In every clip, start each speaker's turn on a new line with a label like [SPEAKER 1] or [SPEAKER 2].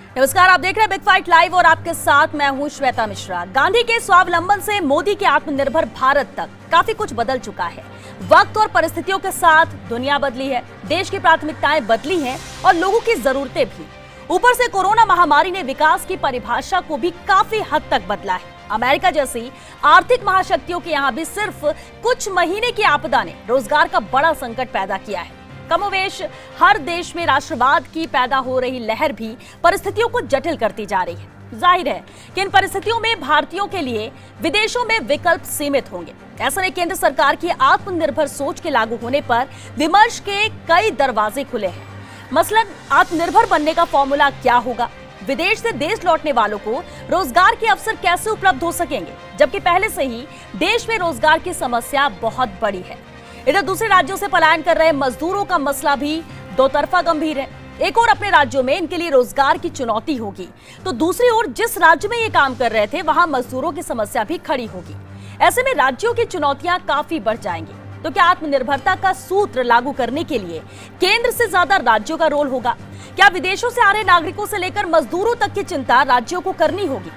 [SPEAKER 1] नमस्कार, आप देख रहे हैं बिग फाइट लाइव और आपके साथ मैं हूं श्वेता मिश्रा। गांधी के स्वावलंबन से मोदी के आत्मनिर्भर भारत तक काफी कुछ बदल चुका है। वक्त और परिस्थितियों के साथ दुनिया बदली है, देश की प्राथमिकताएं बदली हैं और लोगों की जरूरतें भी। ऊपर से कोरोना महामारी ने विकास की परिभाषा को भी काफी हद तक बदला है। अमेरिका जैसी आर्थिक महाशक्तियों के यहाँ भी सिर्फ कुछ महीने की आपदा ने रोजगार का बड़ा संकट पैदा किया है। कमोवेश हर देश में राष्ट्रवाद की पैदा हो रही लहर भी परिस्थितियों को जटिल करती जा रही है। जाहिर है कि इन परिस्थितियों में भारतीयों के लिए विदेशों में विकल्प सीमित होंगे। ऐसे में केंद्र सरकार की आत्मनिर्भर सोच के लागू होने पर विमर्श के कई दरवाजे खुले हैं। मसलन आत्मनिर्भर बनने का फॉर्मूला क्या होगा, विदेश से देश लौटने वालों को रोजगार के अवसर कैसे उपलब्ध हो सकेंगे, जबकि पहले से ही देश में रोजगार की समस्या बहुत बड़ी है। इधर दूसरे राज्यों से पलायन कर रहे मजदूरों का मसला भी दो तरफा गंभीर है। एक और अपने राज्यों में इनके लिए रोजगार की चुनौती होगी, तो दूसरी ओर जिस राज्य में ये काम कर रहे थे वहां मजदूरों की समस्या भी खड़ी होगी। ऐसे में राज्यों की चुनौतियां काफी बढ़ जाएंगी। तो क्या आत्मनिर्भरता का सूत्र लागू करने के लिए केंद्र से ज्यादा राज्यों का रोल होगा? क्या विदेशों से आ रहे नागरिकों से लेकर मजदूरों तक की चिंता राज्यों को करनी होगी?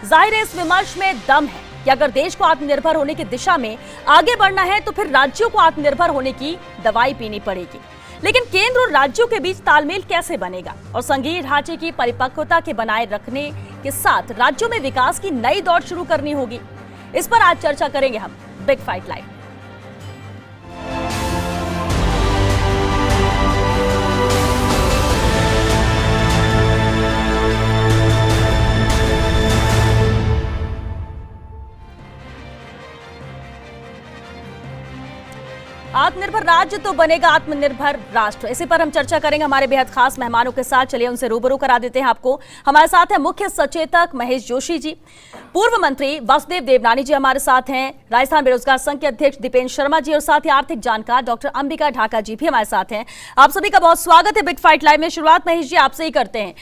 [SPEAKER 1] जाहिर है इस विमर्श में दम है कि अगर देश को आत्मनिर्भर होने की दिशा में आगे बढ़ना है तो फिर राज्यों को आत्मनिर्भर होने की दवाई पीनी पड़ेगी। लेकिन केंद्र और राज्यों के बीच तालमेल कैसे बनेगा और संघीय ढांचे की परिपक्वता के बनाए रखने के साथ राज्यों में विकास की नई दौड़ शुरू करनी होगी, इस पर आज चर्चा करेंगे हम बिग फाइट लाइव। आत्मनिर्भर राज्य तो बनेगा आत्मनिर्भर राष्ट्र, इसी पर हम चर्चा करेंगे हमारे बेहद खास मेहमानों के साथ। चलिए उनसे रूबरू करा देते हैं आपको। हमारे साथ हैं मुख्य सचेतक महेश जोशी जी, पूर्व मंत्री वासुदेव देवनानी जी हमारे साथ हैं, राजस्थान बेरोजगार संघ के अध्यक्ष दीपेंद्र शर्मा जी और साथ ही आर्थिक जानकार डॉक्टर अंबिका ढाका जी भी हमारे साथ हैं। आप सभी का बहुत स्वागत है बिग फाइट लाइव में। शुरुआत महेश जी आपसे ही करते हैं।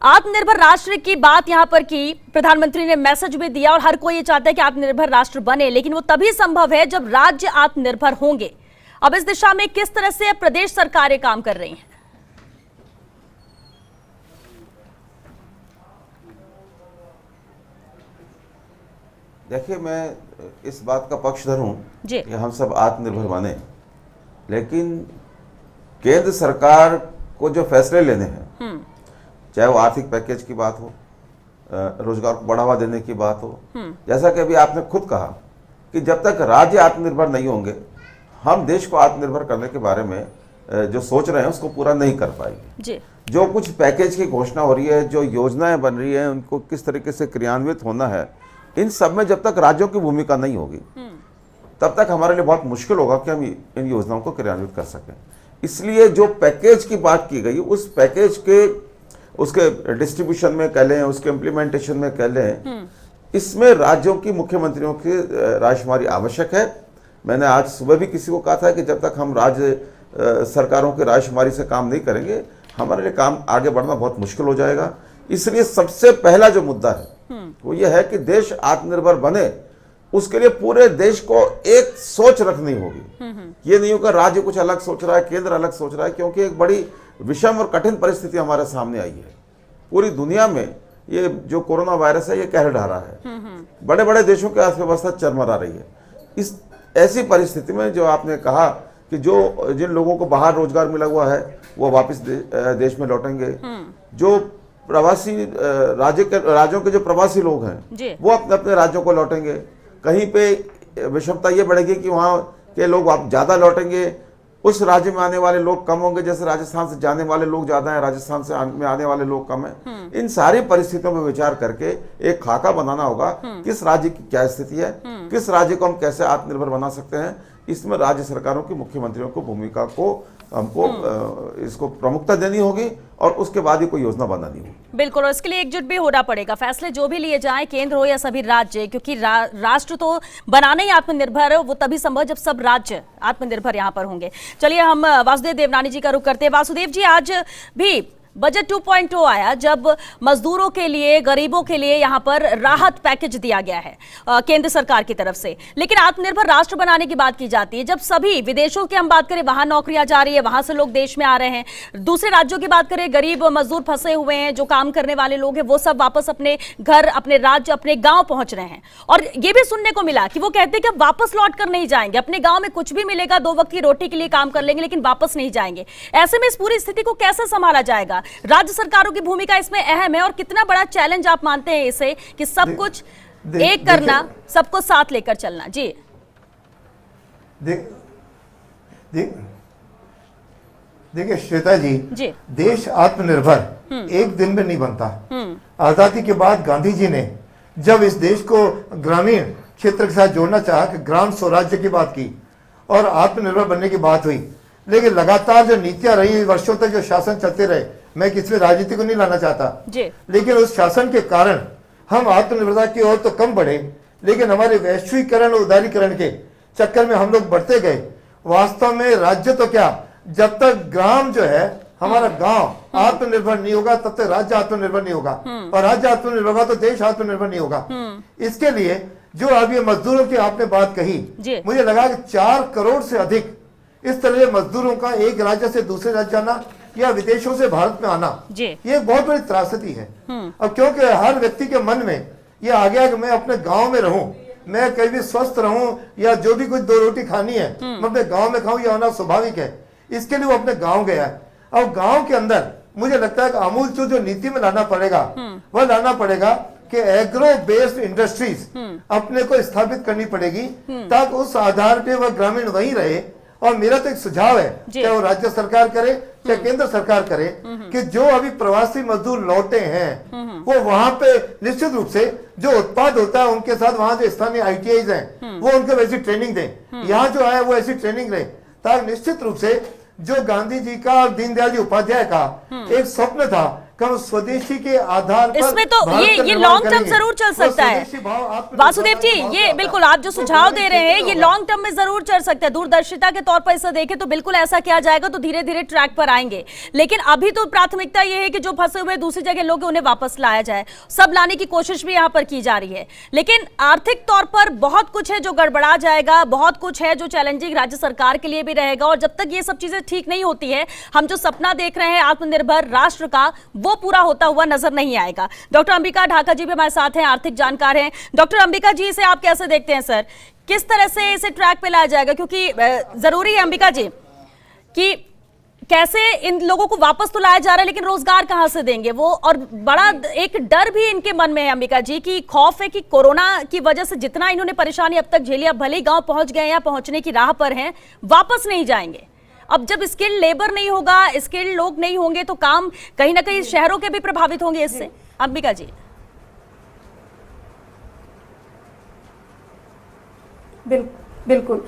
[SPEAKER 1] आत्मनिर्भर राष्ट्र की बात यहाँ पर की, प्रधानमंत्री ने मैसेज भी दिया और हर कोई ये चाहता है कि आत्मनिर्भर राष्ट्र बने, लेकिन वो तभी संभव है जब राज्य आत्मनिर्भर होंगे। अब इस दिशा में किस तरह से प्रदेश सरकारें काम कर रही हैं?
[SPEAKER 2] देखिए, मैं इस बात का पक्षधर हूं कि हम सब आत्मनिर्भर बने, लेकिन केंद्र सरकार को जो फैसले लेने हैं, चाहे वो आर्थिक पैकेज की बात हो, रोजगार को बढ़ावा देने की बात हो, जैसा कि अभी आपने खुद कहा कि जब तक राज्य आत्मनिर्भर नहीं होंगे हम देश को आत्मनिर्भर करने के बारे में जो सोच रहे हैं उसको पूरा नहीं कर पाएंगे। जो कुछ पैकेज की घोषणा हो रही है, जो योजनाएं बन रही है, उनको किस तरीके से क्रियान्वित होना है, इन सब में जब तक राज्यों की भूमिका नहीं होगी तब तक हमारे लिए बहुत मुश्किल होगा कि हम इन योजनाओं को क्रियान्वित कर सकें। इसलिए जो पैकेज की बात की गई, उस पैकेज के उसके डिस्ट्रीब्यूशन में कह लें, उसके इम्प्लीमेंटेशन में कह लें, इसमें राज्यों की मुख्यमंत्रियों की रायशुमारी आवश्यक है। मैंने आज सुबह भी किसी को कहा था कि जब तक हम राज्य सरकारों की रायशुमारी से काम नहीं करेंगे हमारे लिए काम आगे बढ़ना बहुत मुश्किल हो जाएगा। इसलिए सबसे पहला जो मुद्दा है वो ये है कि देश आत्मनिर्भर बने, उसके लिए पूरे देश को एक सोच रखनी होगी। ये नहीं होगा राज्य कुछ अलग सोच रहा है, केंद्र अलग सोच रहा है, क्योंकि एक बड़ी विषम और कठिन परिस्थिति हमारे सामने आई है। पूरी दुनिया में ये जो कोरोना वायरस है ये कहर ढा रहा है, बड़े बड़े देशों की अर्थव्यवस्था चरमरा रही है। इस ऐसी परिस्थिति में जो आपने कहा कि जिन लोगों को बाहर रोजगार मिला हुआ है वो वापस देश में लौटेंगे, जो प्रवासी राज्यों के जो प्रवासी लोग हैं वो अपने अपने राज्यों को लौटेंगे। कहीं पे विषमता ये बढ़ेगी कि वहाँ के लोग ज्यादा लौटेंगे, उस राज्य में आने वाले लोग कम होंगे। जैसे राजस्थान से जाने वाले लोग ज्यादा हैं, राजस्थान से में आने वाले लोग कम हैं। इन सारी परिस्थितियों में विचार करके एक खाका बनाना होगा, किस राज्य की क्या स्थिति है, किस राज्य को हम कैसे आत्मनिर्भर बना सकते हैं। इसमें राज्य सरकारों की मुख्यमंत्रियों को भूमिका को हमको इसको प्रमुखता देनी होगी और उसके बाद ही कोई योजना बनानी होगी।
[SPEAKER 1] बिल्कुल, और इसके लिए एकजुट भी होना पड़ेगा। फैसले जो भी लिए जाएं, केंद्र हो या सभी राज्य, क्योंकि राष्ट्र तो बनाना ही आत्मनिर्भर है, वो तभी संभव जब सब राज्य आत्मनिर्भर यहाँ पर होंगे। चलिए हम वासुदेव देवनानी जी का रुख करते हैं। वासुदेव जी, आज भी बजट 2.0 आया जब मजदूरों के लिए, गरीबों के लिए यहां पर राहत पैकेज दिया गया है केंद्र सरकार की तरफ से। लेकिन आत्मनिर्भर राष्ट्र बनाने की बात की जाती है, जब सभी विदेशों की हम बात करें, वहां नौकरियां जा रही है, वहां से लोग देश में आ रहे हैं, दूसरे राज्यों की बात करें, गरीब मजदूर फंसे हुए हैं, जो काम करने वाले लोग हैं वो सब वापस अपने घर, अपने राज्य, अपने गांव पहुंच रहे हैं। और ये भी सुनने को मिला कि वो कहते हैं कि वापस लौट कर नहीं जाएंगे, अपने गांव में कुछ भी मिलेगा 2 वक्त की रोटी के लिए काम कर लेंगे, लेकिन वापस नहीं जाएंगे। ऐसे में इस पूरी स्थिति को कैसे संभाला जाएगा? राज्य सरकारों की भूमिका इसमें अहम है, और कितना बड़ा चैलेंज आप मानते हैं इसे कि सब कुछ एक करना, सबको साथ लेकर चलना? जी
[SPEAKER 3] देखिए श्वेता जी, देश आत्मनिर्भर एक दिन में नहीं बनता। आजादी के बाद गांधी जी ने जब इस देश को ग्रामीण क्षेत्र के साथ जोड़ना चाहा, कि ग्राम स्वराज्य की बात की और आत्मनिर्भर बनने की बात हुई, लेकिन लगातार जो नीतियां रही, वर्षों तक जो शासन चलते रहे, मैं किसी राजनीति को नहीं लाना चाहता, लेकिन उस शासन के कारण हम आत्मनिर्भरता की ओर तो कम बढ़े, लेकिन हमारे वैश्वीकरण और उदारीकरण के चक्कर में हम लोग बढ़ते गए। वास्तव में राज्य तो क्या, जब तक ग्राम जो है, हमारा गांव आत्मनिर्भर नहीं होगा, तब तक राज्य आत्मनिर्भर नहीं होगा, और राज्य आत्मनिर्भर होगा तो देश आत्मनिर्भर नहीं होगा। इसके लिए जो अब ये मजदूरों की आपने बात कही, मुझे लगा कि 4 करोड़ से अधिक इस तरह के मजदूरों का एक राज्य से दूसरे राज्य जाना या विदेशों से भारत में आना, ये बहुत बड़ी त्रासदी है। अब क्योंकि हर व्यक्ति के मन में ये आ गया कि मैं अपने गांव में रहूं, मैं कहीं भी स्वस्थ रहूं, या जो भी कुछ 2 रोटी खानी है मैं अपने गांव में खाऊं, ये होना स्वाभाविक है। इसके लिए वो अपने गांव गया है। अब गांव के अंदर मुझे लगता है कि आमूलचूल जो नीति में लाना पड़ेगा, वह लाना पड़ेगा कि एग्रो बेस्ड इंडस्ट्रीज अपने को स्थापित करनी पड़ेगी, ताकि उस आधार पे वह ग्रामीण वहीं रहे। और मेरा तो एक सुझाव है, चाहे वो राज्य सरकार करे चाहे केंद्र सरकार करे, कि जो अभी प्रवासी मजदूर लौटे हैं वो वहां पे निश्चित रूप से जो उत्पाद होता है उनके साथ वहां जो स्थानीय ITIs हैं वो उनको वैसी ट्रेनिंग दें, यहाँ जो है वो ऐसी ट्रेनिंग रहे, ताकि निश्चित रूप से जो गांधी जी का और दीनदयाल जी उपाध्याय का एक स्वप्न था कि हम स्वदेशी के आधार पर,
[SPEAKER 1] इसमें तो ये लॉन्ग टर्म जरूर चल सकता है। वासुदेव जी, ये बिल्कुल आप जो सुझाव दे रहे हैं ये लॉन्ग टर्म में जरूर चल सकता है। दूरदर्शिता के तौर पर इसे देखें तो बिल्कुल ऐसा किया जाएगा तो धीरे धीरे ट्रैक पर आएंगे, लेकिन अभी तो प्राथमिकता ये है कि जो फंसे हुए दूसरी जगह लोग उन्हें वापस लाया जाए। सब लाने की कोशिश भी यहाँ पर की जा रही है, लेकिन आर्थिक तौर पर बहुत कुछ है जो गड़बड़ा जाएगा, बहुत कुछ है जो चैलेंजिंग राज्य सरकार के लिए भी रहेगा। और जब तक ये सब चीजें ठीक नहीं होती है, हम जो सपना देख रहे हैं आत्मनिर्भर राष्ट्र का, वो पूरा होता हुआ नजर नहीं आएगा। डॉक्टर अंबिका ढाका जी भी हमारे साथ हैं, आर्थिक जानकार हैं। डॉक्टर अंबिका जी, इसे आप कैसे देखते हैं सर, किस तरह से इसे ट्रैक पे लाया जाएगा? क्योंकि जरूरी है अंबिका जी कि कैसे इन लोगों को वापस तो लाया जा रहा है, लेकिन रोजगार कहां से देंगे वो? और बड़ा एक डर भी इनके मन में है अंबिका जी, की खौफ है कि कोरोना की वजह से जितना इन्होंने परेशानी अब तक झेली, अब भले ही गांव पहुंच गए या पहुंचने की राह पर हैं, वापस नहीं जाएंगे। अब जब स्किल्ड लेबर नहीं होगा, स्किल्ड लोग नहीं होंगे, तो काम कहीं ना कहीं शहरों के भी प्रभावित होंगे इससे। अंबिका जी।
[SPEAKER 4] बिल्कुल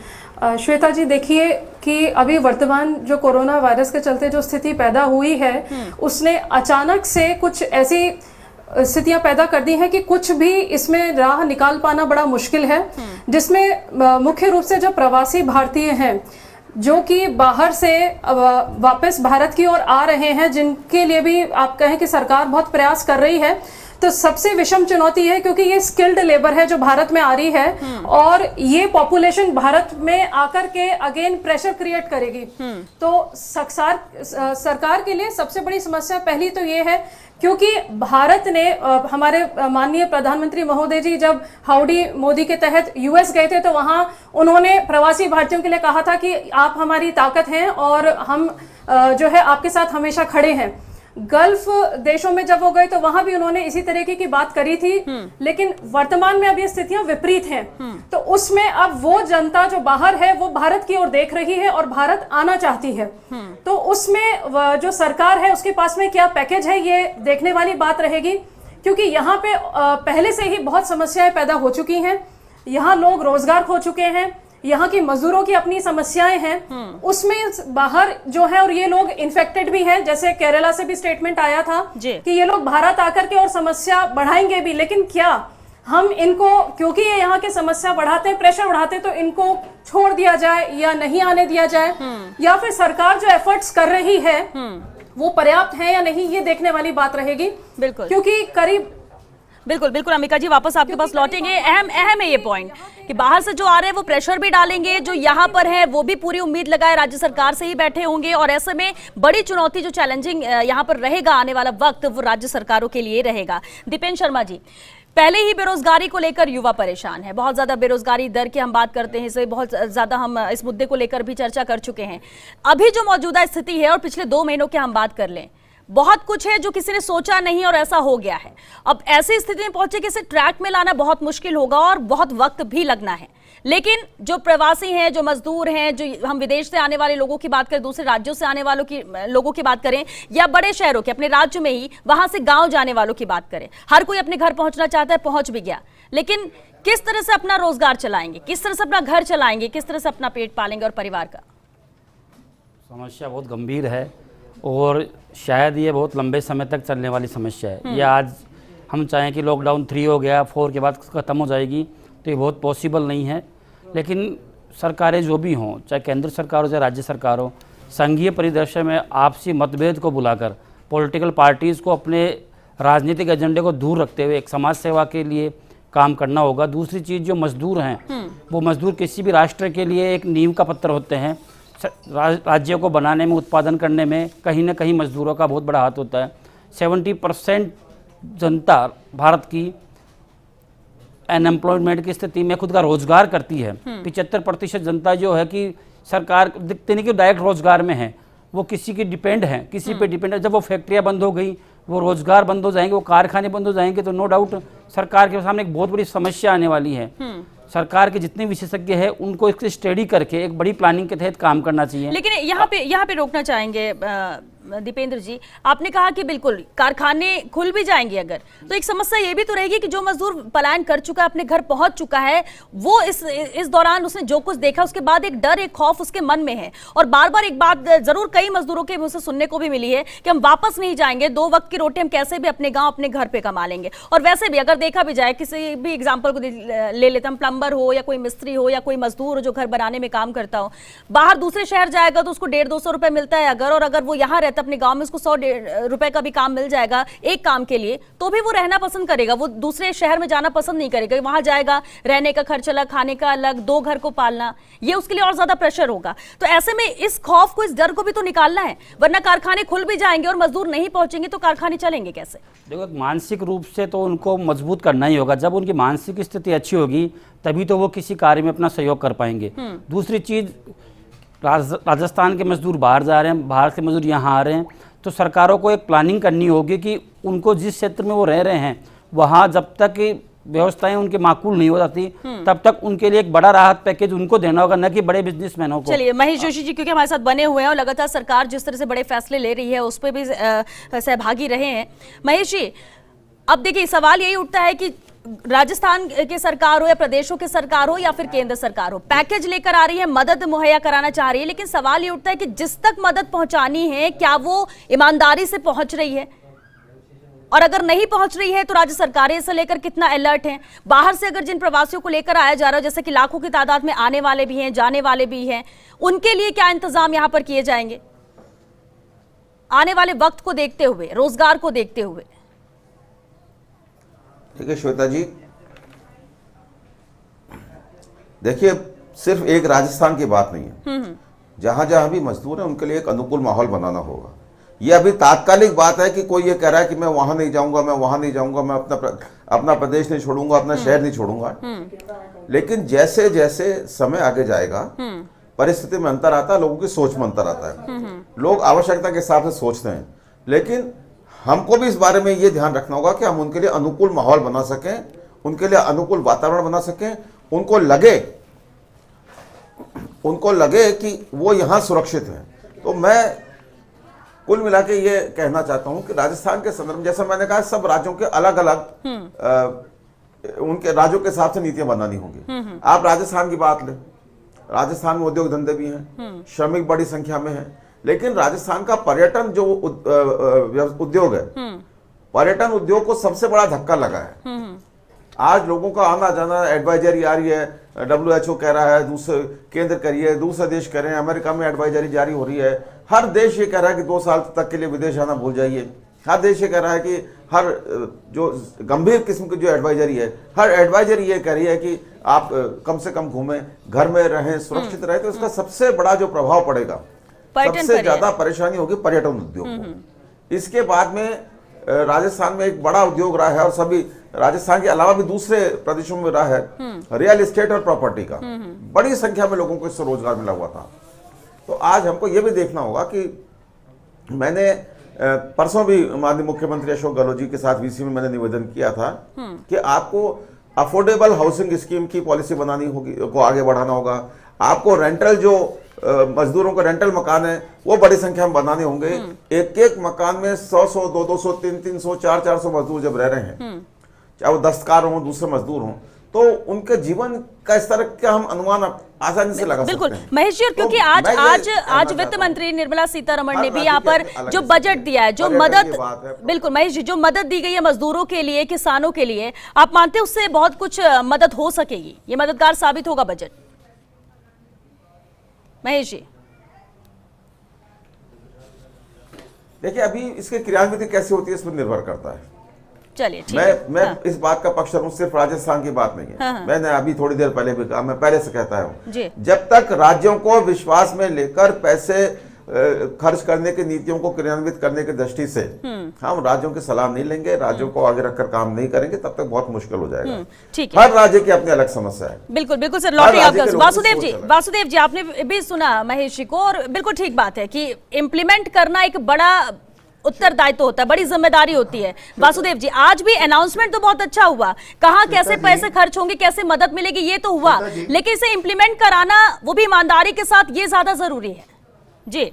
[SPEAKER 4] श्वेता जी, देखिए कि अभी वर्तमान जो कोरोना वायरस के चलते जो स्थिति पैदा हुई है, उसने अचानक से कुछ ऐसी स्थितियां पैदा कर दी हैं कि कुछ भी इसमें राह निकाल पाना बड़ा मुश्किल है, जिसमें मुख्य रूप से जो प्रवासी भारतीय हैं जो कि बाहर से वापस भारत की ओर आ रहे हैं, जिनके लिए भी आप कहें कि सरकार बहुत प्रयास कर रही है, तो सबसे विषम चुनौती है, क्योंकि ये स्किल्ड लेबर है जो भारत में आ रही है, और ये पॉपुलेशन भारत में आकर के अगेन प्रेशर क्रिएट करेगी। तो सरकार के लिए सबसे बड़ी समस्या पहली तो ये है, क्योंकि भारत ने हमारे माननीय प्रधानमंत्री महोदय जी जब हाउडी मोदी के तहत US गए थे, तो वहां उन्होंने प्रवासी भारतीयों के लिए कहा था कि आप हमारी ताकत हैं और हम जो है आपके साथ हमेशा खड़े हैं। गल्फ देशों में जब वो गए तो वहां भी उन्होंने इसी तरीके की बात करी थी, लेकिन वर्तमान में अब ये स्थितियां विपरीत हैं। तो उसमें अब वो जनता जो बाहर है वो भारत की ओर देख रही है और भारत आना चाहती है। तो उसमें जो सरकार है उसके पास में क्या पैकेज है, ये देखने वाली बात रहेगी, क्योंकि यहाँ पे पहले से ही बहुत समस्याएं पैदा हो चुकी हैं। यहाँ लोग रोजगार खो चुके हैं, यहाँ की मजदूरों की अपनी समस्याएं हैं, उसमें बाहर जो है, और ये लोग इन्फेक्टेड भी हैं, जैसे केरला से भी स्टेटमेंट आया था कि ये लोग भारत आकर के और समस्या बढ़ाएंगे भी, लेकिन क्या हम इनको, क्योंकि ये यहाँ के समस्या बढ़ाते हैं, प्रेशर बढ़ाते हैं, तो इनको छोड़ दिया जाए या नहीं आने दिया जाए, या फिर सरकार जो एफर्ट्स कर रही है वो पर्याप्त है या नहीं, ये देखने वाली बात रहेगी।
[SPEAKER 1] बिल्कुल,
[SPEAKER 4] क्योंकि करीब
[SPEAKER 1] बिल्कुल बिल्कुल अम्बिका जी वापस आपके पास लौटेंगे। अहम है ये पॉइंट कि बाहर से जो आ रहे हैं वो प्रेशर भी डालेंगे, जो यहाँ पर है वो भी पूरी उम्मीद लगाए राज्य सरकार से ही बैठे होंगे, और ऐसे में बड़ी चुनौती जो चैलेंजिंग यहाँ पर रहेगा आने वाला वक्त वो राज्य सरकारों के लिए रहेगा। दीपेन शर्मा जी, पहले ही बेरोजगारी को लेकर युवा परेशान है, बहुत ज्यादा बेरोजगारी दर की हम बात करते हैं, इसे बहुत ज्यादा हम इस मुद्दे को लेकर भी चर्चा कर चुके हैं। अभी जो मौजूदा स्थिति है और पिछले 2 महीनों की हम बात कर लें, बहुत कुछ है जो किसी ने सोचा नहीं और ऐसा हो गया है। अब ऐसी स्थिति में पहुंचे कि इसे ट्रैक में लाना बहुत मुश्किल होगा और बहुत वक्त भी लगना है। लेकिन जो प्रवासी हैं, जो मजदूर हैं, जो हम विदेश से आने वाले लोगों की बात करें, दूसरे राज्यों से आने वालों की लोगों की बात करें, या बड़े शहरों के अपने राज्य में ही वहां से गांव जाने वालों की बात करें, हर कोई अपने घर पहुंचना चाहता है, पहुंच भी गया। लेकिन किस तरह से अपना रोजगार चलाएंगे, किस तरह से अपना घर चलाएंगे, किस तरह से अपना पेट पालेंगे और परिवार का?
[SPEAKER 5] समस्या बहुत गंभीर है और शायद ये बहुत लंबे समय तक चलने वाली समस्या है। ये आज हम चाहें कि लॉकडाउन 3 हो गया, 4 के बाद ख़त्म हो जाएगी, तो ये बहुत पॉसिबल नहीं है। लेकिन सरकारें जो भी हों, चाहे केंद्र सरकार हो चाहे राज्य सरकार हो, संघीय परिदृश्य में आपसी मतभेद को बुलाकर पॉलिटिकल पार्टीज़ को अपने राजनीतिक एजेंडे को दूर रखते हुए एक समाज सेवा के लिए काम करना होगा। दूसरी चीज़, जो मजदूर हैं वो मजदूर किसी भी राष्ट्र के लिए एक नींव का पत्थर होते हैं। राज्यों को बनाने में, उत्पादन करने में कहीं ना कहीं मजदूरों का बहुत बड़ा हाथ होता है। 70% जनता भारत की अनएम्प्लॉयमेंट की स्थिति में खुद का रोजगार करती है। 75% जनता जो है कि सरकार दिखते नहीं कि डायरेक्ट रोजगार में है, वो किसी की डिपेंड है, किसी पे डिपेंड है। जब वो फैक्ट्रियां बंद हो गई, वो रोजगार बंद हो जाएंगे, वो कारखाने बंद हो जाएंगे, तो नो डाउट सरकार के सामने एक बहुत बड़ी समस्या आने वाली है। सरकार के जितने विशेषज्ञ हैं उनको इसकी स्टडी करके एक बड़ी प्लानिंग के तहत काम करना चाहिए।
[SPEAKER 1] लेकिन यहाँ पे रोकना चाहेंगे दीपेंद्र जी, आपने कहा कि बिल्कुल कारखाने खुल भी जाएंगे अगर, तो एक समस्या ये भी तो रहेगी कि जो मजदूर पलायन कर चुका है, अपने घर पहुंच चुका है, वो इस दौरान उसने जो कुछ देखा उसके बाद एक डर, एक खौफ उसके मन में है। और बार बार एक बात जरूर कई मजदूरों के मुंह से सुनने को भी मिली है कि हम वापस नहीं जाएंगे, 2 वक्त की रोटी हम कैसे भी अपने गाँव, अपने घर पे कमा लेंगे। और वैसे भी अगर देखा भी जाए, किसी भी एग्जाम्पल को ले लेते हम, प्लम्बर हो या कोई मिस्त्री हो या कोई मजदूर हो जो घर बनाने में काम करता हो, बाहर दूसरे शहर जाएगा तो उसको 150-200 रुपए मिलता है अगर, और अगर वो यहाँ रहता अपने गांव में उसको 100 रुपए का भी काम मिल जाएगा एक काम के लिए, तो भी वो रहना पसंद करेगा। वो दूसरे शहर में जाना पसंद नहीं करेगा। वहां जाएगा, रहने का खर्च अलग, खाने का अलग, 2 घर को पालना, ये उसके लिए और ज्यादा प्रेशर होगा। तो ऐसे में इस खौफ को, इस डर को भी तो निकालना है, वरना कारखाने खुल भी जाएंगे और मजदूर नहीं पहुंचेंगे तो कारखाने चलेंगे कैसे?
[SPEAKER 5] देखो, मानसिक रूप से तो उनको मजबूत करना ही होगा। जब उनकी मानसिक स्थिति अच्छी होगी तभी तो वो किसी कार्य में अपना सहयोग कर पाएंगे। दूसरी चीज, राजस्थान के मजदूर बाहर जा रहे हैं, बाहर के मजदूर यहाँ आ रहे हैं, तो सरकारों को एक प्लानिंग करनी होगी कि उनको जिस क्षेत्र में वो रह रहे हैं वहाँ जब तक व्यवस्थाएं उनके माकूल नहीं हो जाती तब तक उनके लिए एक बड़ा राहत पैकेज उनको देना होगा, न कि बड़े बिजनेसमैनों को।
[SPEAKER 1] चलिए महेश जोशी जी, क्योंकि हमारे साथ बने हुए हैं और लगातार सरकार जिस तरह से बड़े फैसले ले रही है उस पर भी सहभागी रहे हैं। महेश जी, अब देखिए सवाल यही उठता है कि राजस्थान की सरकार हो या प्रदेशों की सरकार हो या फिर केंद्र सरकार हो, पैकेज लेकर आ रही है, मदद मुहैया कराना चाह रही है, लेकिन सवाल ये उठता है कि जिस तक मदद पहुंचानी है क्या वो ईमानदारी से पहुंच रही है, और अगर नहीं पहुंच रही है तो राज्य सरकारें इसे लेकर कितना अलर्ट हैं? बाहर से अगर जिन प्रवासियों को लेकर आया जा रहा है, जैसे कि लाखों की तादाद में आने वाले भी हैं, जाने वाले भी हैं, उनके लिए क्या इंतजाम यहां पर किए जाएंगे आने वाले वक्त को देखते हुए, रोजगार को देखते हुए?
[SPEAKER 2] ठीक है श्वेता जी, देखिए सिर्फ एक राजस्थान की बात नहीं है, जहां जहां भी मजदूर है उनके लिए एक अनुकूल माहौल बनाना होगा। ये अभी तात्कालिक बात है कि कोई ये कह रहा है कि मैं वहां नहीं जाऊंगा, मैं वहां नहीं जाऊंगा, मैं अपना प्रदेश नहीं छोड़ूंगा, अपना शहर नहीं छोड़ूंगा। लेकिन जैसे जैसे समय आगे जाएगा, परिस्थिति में अंतर आता है, लोगों की सोच में अंतर आता है, लोग आवश्यकता के हिसाब से सोचते हैं। लेकिन हमको भी इस बारे में ये ध्यान रखना होगा कि हम उनके लिए अनुकूल माहौल बना सकें, उनके लिए अनुकूल वातावरण बना सकें, उनको लगे कि वो यहाँ सुरक्षित है। तो मैं कुल मिला के ये कहना चाहता हूं कि राजस्थान के संदर्भ में, जैसा मैंने कहा, सब राज्यों के अलग अलग उनके राज्यों के हिसाब से नीतियां बनानी होंगी। आप राजस्थान की बात लें, राजस्थान में उद्योग धंधे भी हैं, श्रमिक बड़ी संख्या में है, लेकिन राजस्थान का पर्यटन जो उद्योग है, पर्यटन उद्योग को सबसे बड़ा धक्का लगा है। आज लोगों का आना जाना, एडवाइजरी आ रही है, WHO कह रहा है, दूसरे केंद्र करिए, दूसरे देश कह रहे हैं, अमेरिका में एडवाइजरी जारी हो रही है, हर देश ये कह रहा है कि 2 साल तक के लिए विदेश आना भूल जाइए। हर देश ये कह रहा है कि हर जो गंभीर किस्म की जो एडवाइजरी है, हर एडवाइजरी ये कह रही है कि आप कम से कम घूमें, घर में रहें, सुरक्षित रहें। तो इसका सबसे बड़ा जो प्रभाव पड़ेगा, सबसे ज्यादा परेशानी होगी पर्यटन उद्योग को। इसके बाद में राजस्थान में एक बड़ा उद्योग रहा है, और सभी राजस्थान के अलावा भी दूसरे प्रदेशों में रहा है, रियल एस्टेट और प्रॉपर्टी का। बड़ी संख्या में लोगों को इससे रोजगार मिला हुआ था। तो आज हमको ये भी देखना होगा कि मैंने परसों भी माननीय मुख्यमंत्री अशोक गहलोत जी के साथ वीसी में मैंने निवेदन किया था कि आपको अफोर्डेबल हाउसिंग स्कीम की पॉलिसी बनानी होगी, को आगे बढ़ाना होगा। आपको रेंटल जो मजदूरों के रेंटल मकान है वो बड़ी संख्या में बनाने होंगे। एक एक मकान में 100-100, 200-200, 300-300, 400-400 मजदूर जब रह रहे हैं, चाहे वो दस्तकार हों, दूसरे मजदूर हों, तो उनके जीवन का स्तर का हम अनुमान आसानी से लगा सकते हैं।
[SPEAKER 1] बिल्कुल महेश जी, क्योंकि आज वित्त मंत्री निर्मला सीतारमण ने भी यहाँ पर जो बजट दिया है, जो मदद, बिल्कुल महेश जी, जो मदद दी गई है मजदूरों के लिए, किसानों के लिए, आप मानते हैं उससे बहुत कुछ मदद हो सकेगी? ये मददगार साबित होगा बजट? महेश जी
[SPEAKER 2] देखिए, अभी इसके क्रियान्वित कैसे होती है इस पर निर्भर करता है।
[SPEAKER 1] चलिए
[SPEAKER 2] मैं इस बात का पक्ष हूं, सिर्फ राजस्थान की बात नहीं है। मैंने अभी थोड़ी देर पहले भी कहा, मैं पहले से कहता हूं, जब तक राज्यों को विश्वास में लेकर पैसे खर्च करने की नीतियों को क्रियान्वित करने की दृष्टि से हम राज्यों की सलाह नहीं लेंगे, राज्यों को आगे रखकर काम नहीं करेंगे, तब तक बहुत मुश्किल हो जाएगा।
[SPEAKER 1] ठीक है,
[SPEAKER 2] हर राज्य की अपनी अलग समस्या है।
[SPEAKER 1] बिल्कुल बिल्कुल सर, लौटे आपका वासुदेव जी आपने भी सुना महेश जी को, और बिल्कुल ठीक बात है कि इम्प्लीमेंट करना एक बड़ा उत्तरदायित्व होता है, बड़ी जिम्मेदारी होती है। वासुदेव जी, आज भी अनाउंसमेंट तो बहुत अच्छा हुआ, कहाँ कैसे पैसे खर्च होंगे, कैसे मदद मिलेगी, ये तो हुआ, लेकिन इसे इम्प्लीमेंट कराना वो भी ईमानदारी के साथ, ये ज्यादा जरूरी है। जी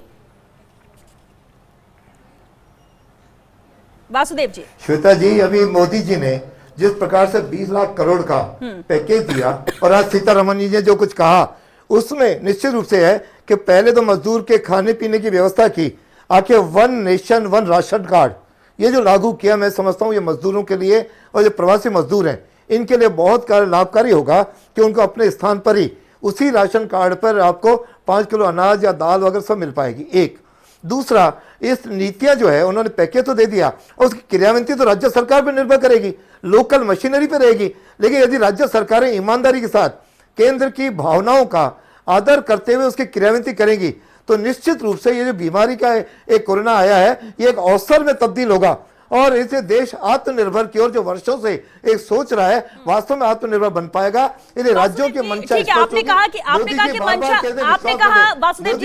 [SPEAKER 1] वासुदेव जी।
[SPEAKER 3] श्वेता जी, अभी मोदी जी ने जिस प्रकार से 20 लाख करोड़ का पैकेज दिया, और आज सीतारमण जी ने जो कुछ कहा, उसमें निश्चित रूप से है कि पहले तो मजदूर के खाने पीने की व्यवस्था की, आके 1 नेशन 1 राशन कार्ड ये जो लागू किया, मैं समझता हूँ ये मजदूरों के लिए और जो प्रवासी मजदूर हैं इनके लिए बहुत लाभकारी होगा कि उनको अपने स्थान पर ही उसी राशन कार्ड पर आपको 5 किलो अनाज या दाल वगैरह सब मिल पाएगी। एक दूसरा, इस नीतियां जो है उन्होंने पैकेज तो दे दिया, और उसकी क्रियान्वित तो राज्य सरकार पर निर्भर करेगी, लोकल मशीनरी पर रहेगी। लेकिन यदि राज्य सरकारें ईमानदारी के साथ केंद्र की भावनाओं का आदर करते हुए उसकी क्रियान्वित करेंगी, तो निश्चित रूप से ये जो बीमारी का एक कोरोना आया है, ये एक अवसर में तब्दील होगा, और इसे देश आत्मनिर्भर की ओर जो वर्षों से एक सोच रहा है, वास्तव में आत्मनिर्भर बन पाएगा। यदि राज्यों के मंशा,
[SPEAKER 1] आपने कहा कि मंशा, आपने कहा वासुदेव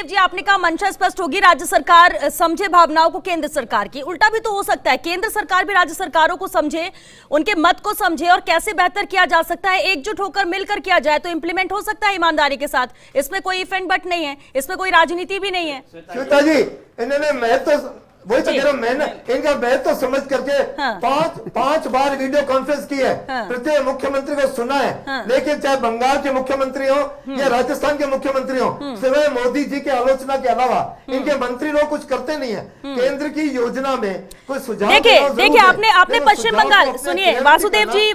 [SPEAKER 1] जी आपने कहा मंशा स्पष्ट होगी, राज्य सरकार समझे भावनाओं को केंद्र सरकार की। उल्टा भी तो हो सकता है, केंद्र सरकार भी राज्य सरकारों को समझे, उनके मत को समझे, और कैसे बेहतर किया जा सकता है, एकजुट होकर मिलकर किया जाए तो इंप्लीमेंट हो सकता है ईमानदारी के साथ। इसमें कोई इफ एंड बट नहीं है, इसमें कोई राजनीति भी नहीं है।
[SPEAKER 3] श्वेता जी, इन्होंने महत्व, वही तो कह रहा हूं, मैंने इनका महत्व समझ करके 5 बार वीडियो कॉन्फ्रेंस की है, प्रत्येक मुख्यमंत्री को सुना है। लेकिन चाहे बंगाल के मुख्यमंत्री हो या राजस्थान के मुख्यमंत्री हो, सिवाय मोदी जी की आलोचना के अलावा इनके मंत्री लोग कुछ करते नहीं है। केंद्र की योजना में कोई सुझाव,
[SPEAKER 1] देखिए आपने पश्चिम बंगाल, सुनिए वासुदेव जी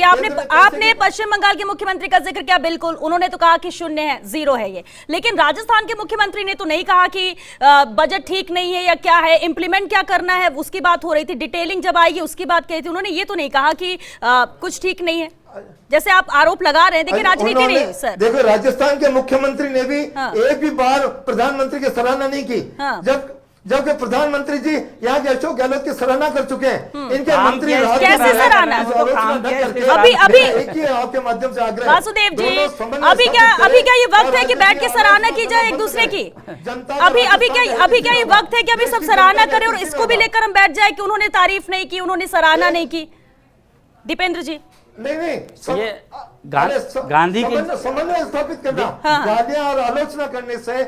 [SPEAKER 1] आपने पश्चिम बंगाल के मुख्यमंत्री का जिक्र किया, बिल्कुल उन्होंने तो कहा कि 0 है, 0 है ये। लेकिन राजस्थान के मुख्यमंत्री ने तो नहीं कहा कि बजट ठीक नहीं है या क्या है, इंप्लीमेंट क्या करना है उसकी बात हो रही थी, डिटेलिंग जब आएगी उसकी बात कही थी। उन्होंने ये तो नहीं कहा कि कुछ ठीक नहीं है, जैसे आप आरोप लगा रहे हैं। देखिए राजनीति नहीं सर।
[SPEAKER 3] देखो, राजस्थान के मुख्यमंत्री ने भी एक भी बार प्रधानमंत्री की सराहना नहीं की, जबकि प्रधानमंत्री जी यहाँ के अशोक गहलोत की सराहना कर चुके हैं। इनके मंत्री
[SPEAKER 1] कैसे सराहना? अभी
[SPEAKER 3] आपके माध्यम से आग्रह,
[SPEAKER 1] वासुदेव जी, अभी क्या ये वक्त है कि बैठ के सराहना की जाए एक दूसरे की? अभी क्या ये वक्त है कि अभी सब सराहना करें और इसको भी लेकर हम बैठ जाए कि उन्होंने तारीफ नहीं की, उन्होंने सराहना नहीं की? दीपेंद्र जी,
[SPEAKER 3] नहीं,
[SPEAKER 5] ये गांधी की
[SPEAKER 3] समन्वय स्थापित करना, गालियां और आलोचना करने से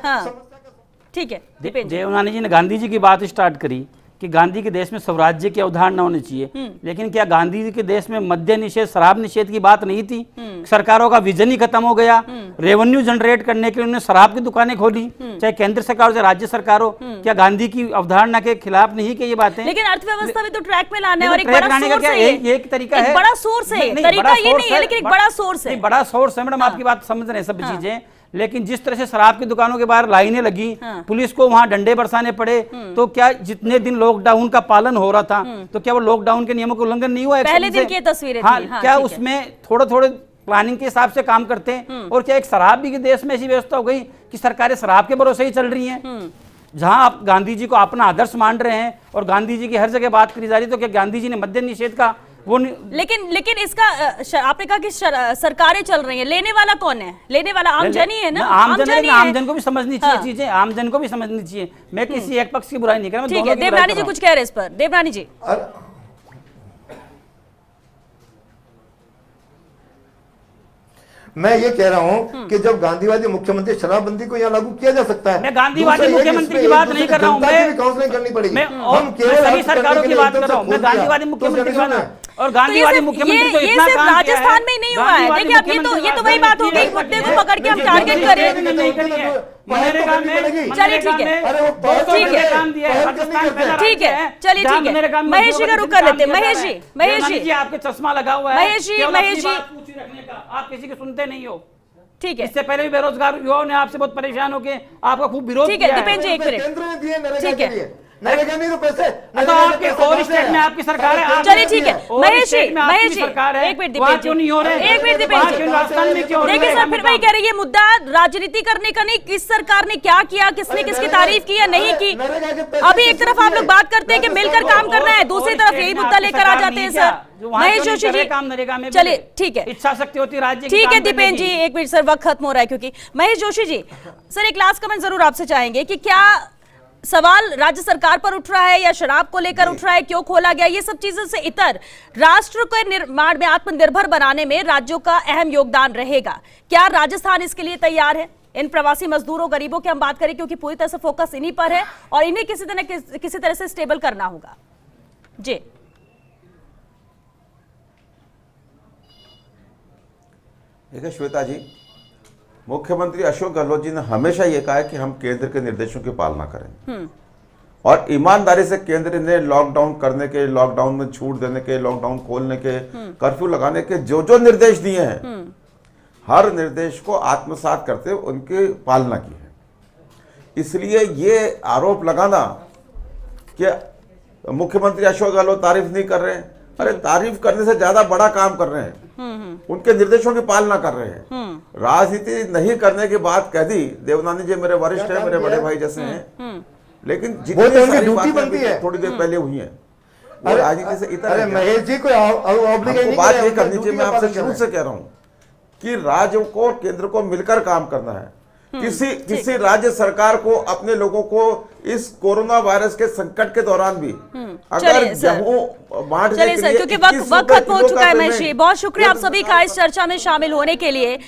[SPEAKER 1] ठीक है।
[SPEAKER 5] देवनानी जी ने गांधी जी की बात स्टार्ट करी कि गांधी के देश में स्वराज्य की अवधारणा होनी चाहिए, लेकिन क्या गांधी जी के देश में मद्य निषेध, शराब निषेध की बात नहीं थी? सरकारों का विजन ही खत्म हो गया। रेवेन्यू जनरेट करने के लिए उन्होंने शराब की दुकानें खोली, चाहे केंद्र सरकार हो चाहे राज्य सरकार हो। क्या गांधी की अवधारणा के खिलाफ नहीं कि ये बातें?
[SPEAKER 1] लेकिन अर्थव्यवस्था भी तो ट्रैक में लाना है, और एक बड़ा सोर्स है,
[SPEAKER 5] एक तरीका है,
[SPEAKER 1] बड़ा सोर्स है, तरीका ये नहीं है लेकिन एक बड़ा सोर्स है।
[SPEAKER 5] बड़ा सोर्स है मैडम, आपकी बात समझ रहे हैं सब चीजें। लेकिन जिस तरह से शराब की दुकानों के बाहर लाइनें लगी, पुलिस को वहां डंडे बरसाने पड़े, तो क्या जितने दिन लॉकडाउन का पालन हो रहा था तो क्या वो लॉकडाउन के नियमों का उल्लंघन नहीं हुआ?
[SPEAKER 1] पहले दिन की तस्वीरें
[SPEAKER 5] हाँ,
[SPEAKER 1] थी। हाँ,
[SPEAKER 5] क्या उसमें थोड़े थोड़े प्लानिंग के हिसाब से काम करते हैं? और क्या एक शराब भी देश में ऐसी व्यवस्था हो गई कि सरकारें शराब के भरोसे ही चल रही हैं? जहां आप गांधी जी को अपना आदर्श मान रहे हैं और गांधी जी की हर जगह बात करी जा रही, तो क्या गांधी जी ने मद्य निषेध का वो
[SPEAKER 1] लेकिन इसका आपने कहा कि सरकारें चल रही हैं, लेने वाला कौन है? लेने वाला आमजन ही है ना।
[SPEAKER 5] आमजन को भी समझनी चाहिए चीजें, आमजन को भी समझनी चाहिए। मैं किसी एक पक्ष की बुराई नहीं कर रहा।
[SPEAKER 1] ठीक है, देवरानी जी कुछ कह रहे हैं इस पर। देवरानी जी,
[SPEAKER 3] मैं ये कह रहा हूँ कि जब गांधीवादी मुख्यमंत्री शराबबंदी को यहाँ लागू किया जा सकता है।
[SPEAKER 5] मैं गांधीवादी मुख्यमंत्री की बात नहीं कर रहा हूँ, मैं
[SPEAKER 3] काउंसलिंग करनी पड़ेगी।
[SPEAKER 5] मैं सभी सरकारों की बात कर रहा हूँ। मैं गांधीवादी मुख्यमंत्री की बात, और गांधीवादी मुख्यमंत्री तो इतना काम
[SPEAKER 1] राजस्थान में ही नहीं हुआ है। देखिए अब ये तो वही बात हो गई, मुद्दे को पकड़ के हम टारगेट करें।
[SPEAKER 5] मनरेगा में
[SPEAKER 1] चलिए ठीक है, चलिए ठीक है। महेश जी का रुख कर लेते हैं। महेश जी
[SPEAKER 5] आपके चश्मा लगा हुआ है,
[SPEAKER 1] महेश जी
[SPEAKER 5] आप किसी की सुनते नहीं हो।
[SPEAKER 1] ठीक है,
[SPEAKER 5] इससे पहले भी बेरोजगार युवाओं ने आपसे बहुत परेशान होकर आपका खूब विरोध किया।
[SPEAKER 1] ठीक है दीपेन जी, एक मिनट। ठीक है,
[SPEAKER 3] नहीं तो पैसे
[SPEAKER 5] तो आपके और स्टेट में आपकी सरकार है।
[SPEAKER 1] चलिए ठीक है, महेश जी
[SPEAKER 5] सरकार है,
[SPEAKER 1] एक मिनट दीपेन
[SPEAKER 5] क्यों नहीं हो रहे?
[SPEAKER 1] एक मिनट दीपेन जी,
[SPEAKER 5] राजस्थान में क्यों?
[SPEAKER 1] देखिए सर, फिर वही कह रही है, मुद्दा राजनीति करने का नहीं, किस सरकार ने क्या किया, किसने किसकी तारीफ की या नहीं की। अभी एक तरफ आप लोग बात करते हैं कि मिलकर काम करना है, दूसरी तरफ यही मुद्दा लेकर आ जाते हैं सर। महेश जोशी जी, चलिए ठीक है,
[SPEAKER 5] इच्छा शक्ति होती राज्य।
[SPEAKER 1] ठीक है दीपेन जी, एक मिनट सर, वक्त खत्म हो रहा है क्योंकि। महेश जोशी जी, सर एक लास्ट कमेंट जरूर आपसे चाहेंगे कि क्या सवाल राज्य सरकार पर उठ रहा है या शराब को लेकर उठ रहा है, क्यों खोला गया, ये सब चीजों से इतर राष्ट्र के निर्माण में, आत्मनिर्भर बनाने में राज्यों का अहम योगदान रहेगा। क्या राजस्थान इसके लिए तैयार है? इन प्रवासी मजदूरों, गरीबों की हम बात करें क्योंकि पूरी तरह से फोकस इन्हीं पर है और इन्हें किसी तरह से स्टेबल करना होगा। जी
[SPEAKER 2] देखिए श्वेता जी, मुख्यमंत्री अशोक गहलोत जी ने हमेशा ये कहा है कि हम केंद्र के निर्देशों की पालना करें और ईमानदारी से केंद्र ने लॉकडाउन करने के, लॉकडाउन में छूट देने के, लॉकडाउन खोलने के, कर्फ्यू लगाने के जो जो निर्देश दिए हैं, हर निर्देश को आत्मसात करते हुए उनकी पालना की है। इसलिए ये आरोप लगाना कि मुख्यमंत्री अशोक गहलोत तारीफ नहीं कर रहे हैं, अरे तारीफ करने से ज्यादा बड़ा काम कर रहे हैं, उनके निर्देशों की पालना कर रहे हैं। राजनीति नहीं करने की बात कह दी। देवनानी जी मेरे वरिष्ठ हैं, मेरे बड़े भाई जैसे हैं, लेकिन जितनी सारी बातें थोड़ी देर पहले हुई हैं वो राजनीति से इतर है।
[SPEAKER 3] महेश जी को
[SPEAKER 2] बात ये करनी चाहिए, मैं आपसे शुरू से कह रहा हूँ कि राज्यों को, केंद्र को मिलकर काम करना है। किसी राज्य सरकार को अपने लोगों को इस कोरोना वायरस के संकट के दौरान भी अगर गेहूं बांटने के लिए,
[SPEAKER 1] क्योंकि वक्त खत्म हो चुका है। महेश जी, बहुत शुक्रिया आप सभी का इस चर्चा में शामिल होने के लिए।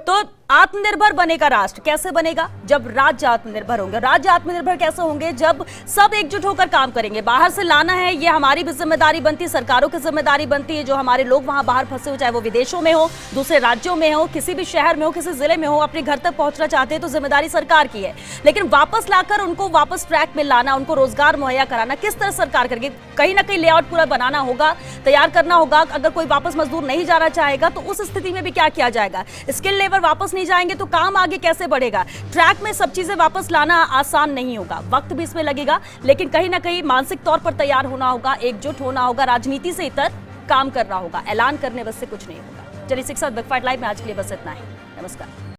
[SPEAKER 1] तो आत्मनिर्भर बनेगा राष्ट्र कैसे बनेगा? जब राज्य आत्मनिर्भर होंगे। राज्य आत्मनिर्भर कैसे होंगे? जब सब एकजुट होकर काम करेंगे। बाहर से लाना है, ये हमारी भी जिम्मेदारी बनती है, सरकारों की जिम्मेदारी बनती है। जो हमारे लोग वहां बाहर फंसे हो, चाहे वो विदेशों में हो, दूसरे राज्यों में हो, किसी भी शहर में हो, किसी जिले में हो, अपने घर तक पहुंचना चाहते हैं तो जिम्मेदारी सरकार की है। लेकिन वापस लाकर उनको वापस ट्रैक में लाना, उनको रोजगार मुहैया कराना किस तरह सरकार करेगी? कहीं ना कहीं लेआउट पूरा बनाना होगा, तैयार करना होगा। अगर कोई वापस मजदूर नहीं जाना चाहेगा तो उस स्थिति में भी क्या किया जाएगा? स्किल लेबर वापस नहीं जाएंगे तो काम आगे कैसे बढ़ेगा? ट्रैक में सब चीजें वापस लाना आसान नहीं होगा, वक्त भी इसमें लगेगा, लेकिन कहीं ना कहीं मानसिक तौर पर तैयार होना होगा, एकजुट होना होगा, राजनीति से इतर काम करना होगा। ऐलान करने बस से कुछ नहीं होगा। चलिए 6 बिग फाइट लाइव में आज के लिए बस इतना ही। नमस्कार।